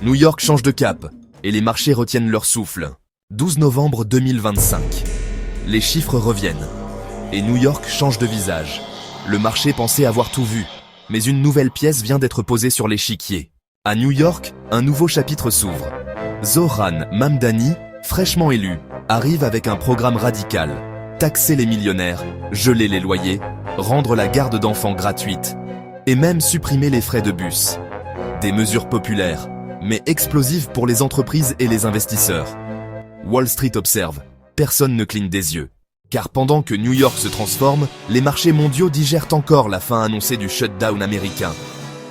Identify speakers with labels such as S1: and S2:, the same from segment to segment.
S1: New York change de cap, et les marchés retiennent leur souffle. 12 novembre 2025. Les chiffres reviennent, et New York change de visage. Le marché pensait avoir tout vu, mais une nouvelle pièce vient d'être posée sur l'échiquier. À New York, un nouveau chapitre s'ouvre. Zohran Mamdani, fraîchement élu, arrive avec un programme radical. Taxer les millionnaires, geler les loyers, rendre la garde d'enfants gratuite, et même supprimer les frais de bus. Des mesures populaires, mais explosives pour les entreprises et les investisseurs. Wall Street observe, personne ne cligne des yeux. Car pendant que New York se transforme, les marchés mondiaux digèrent encore la fin annoncée du shutdown américain.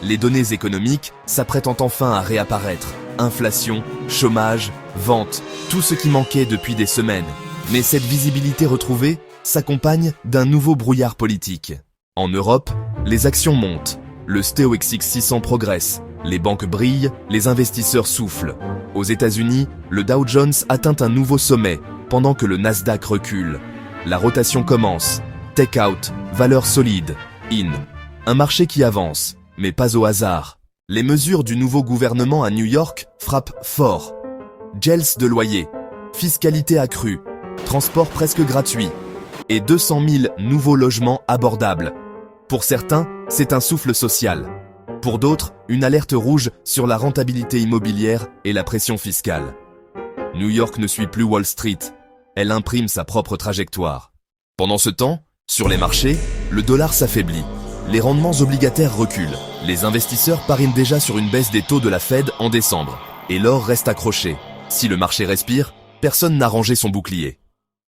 S1: Les données économiques s'apprêtent enfin à réapparaître. Inflation, chômage, ventes, tout ce qui manquait depuis des semaines. Mais cette visibilité retrouvée s'accompagne d'un nouveau brouillard politique. En Europe, les actions montent, le STOXX 600 progresse, les banques brillent, les investisseurs soufflent. Aux États-Unis, le Dow Jones atteint un nouveau sommet, pendant que le Nasdaq recule. La rotation commence. Take-out, valeur solide, in. Un marché qui avance, mais pas au hasard. Les mesures du nouveau gouvernement à New York frappent fort. Gels de loyer, fiscalité accrue, transport presque gratuit et 200 000 nouveaux logements abordables. Pour certains, c'est un souffle social. Pour d'autres, une alerte rouge sur la rentabilité immobilière et la pression fiscale. New York ne suit plus Wall Street. Elle imprime sa propre trajectoire. Pendant ce temps, sur les marchés, le dollar s'affaiblit. Les rendements obligataires reculent. Les investisseurs parinent déjà sur une baisse des taux de la Fed en décembre. Et l'or reste accroché. Si le marché respire, personne n'a rangé son bouclier.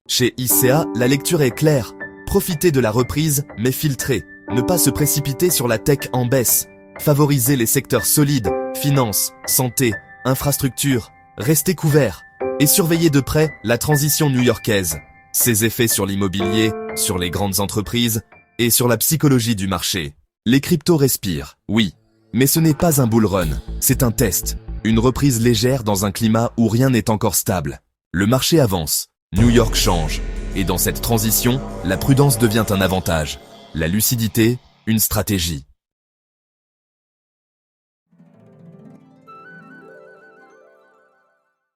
S1: Chez ICA, la lecture est claire. Profiter de la reprise, mais filtrer. Ne pas se précipiter sur la tech en baisse. Favoriser les secteurs solides, finance, santé, infrastructure. Rester couvert. Et surveiller de près la transition new-yorkaise. Ses effets sur l'immobilier, sur les grandes entreprises et sur la psychologie du marché. Les cryptos respirent, oui. Mais ce n'est pas un bull run, c'est un test. Une reprise légère dans un climat où rien n'est encore stable. Le marché avance, New York change. Et dans cette transition, la prudence devient un avantage. La lucidité, une stratégie.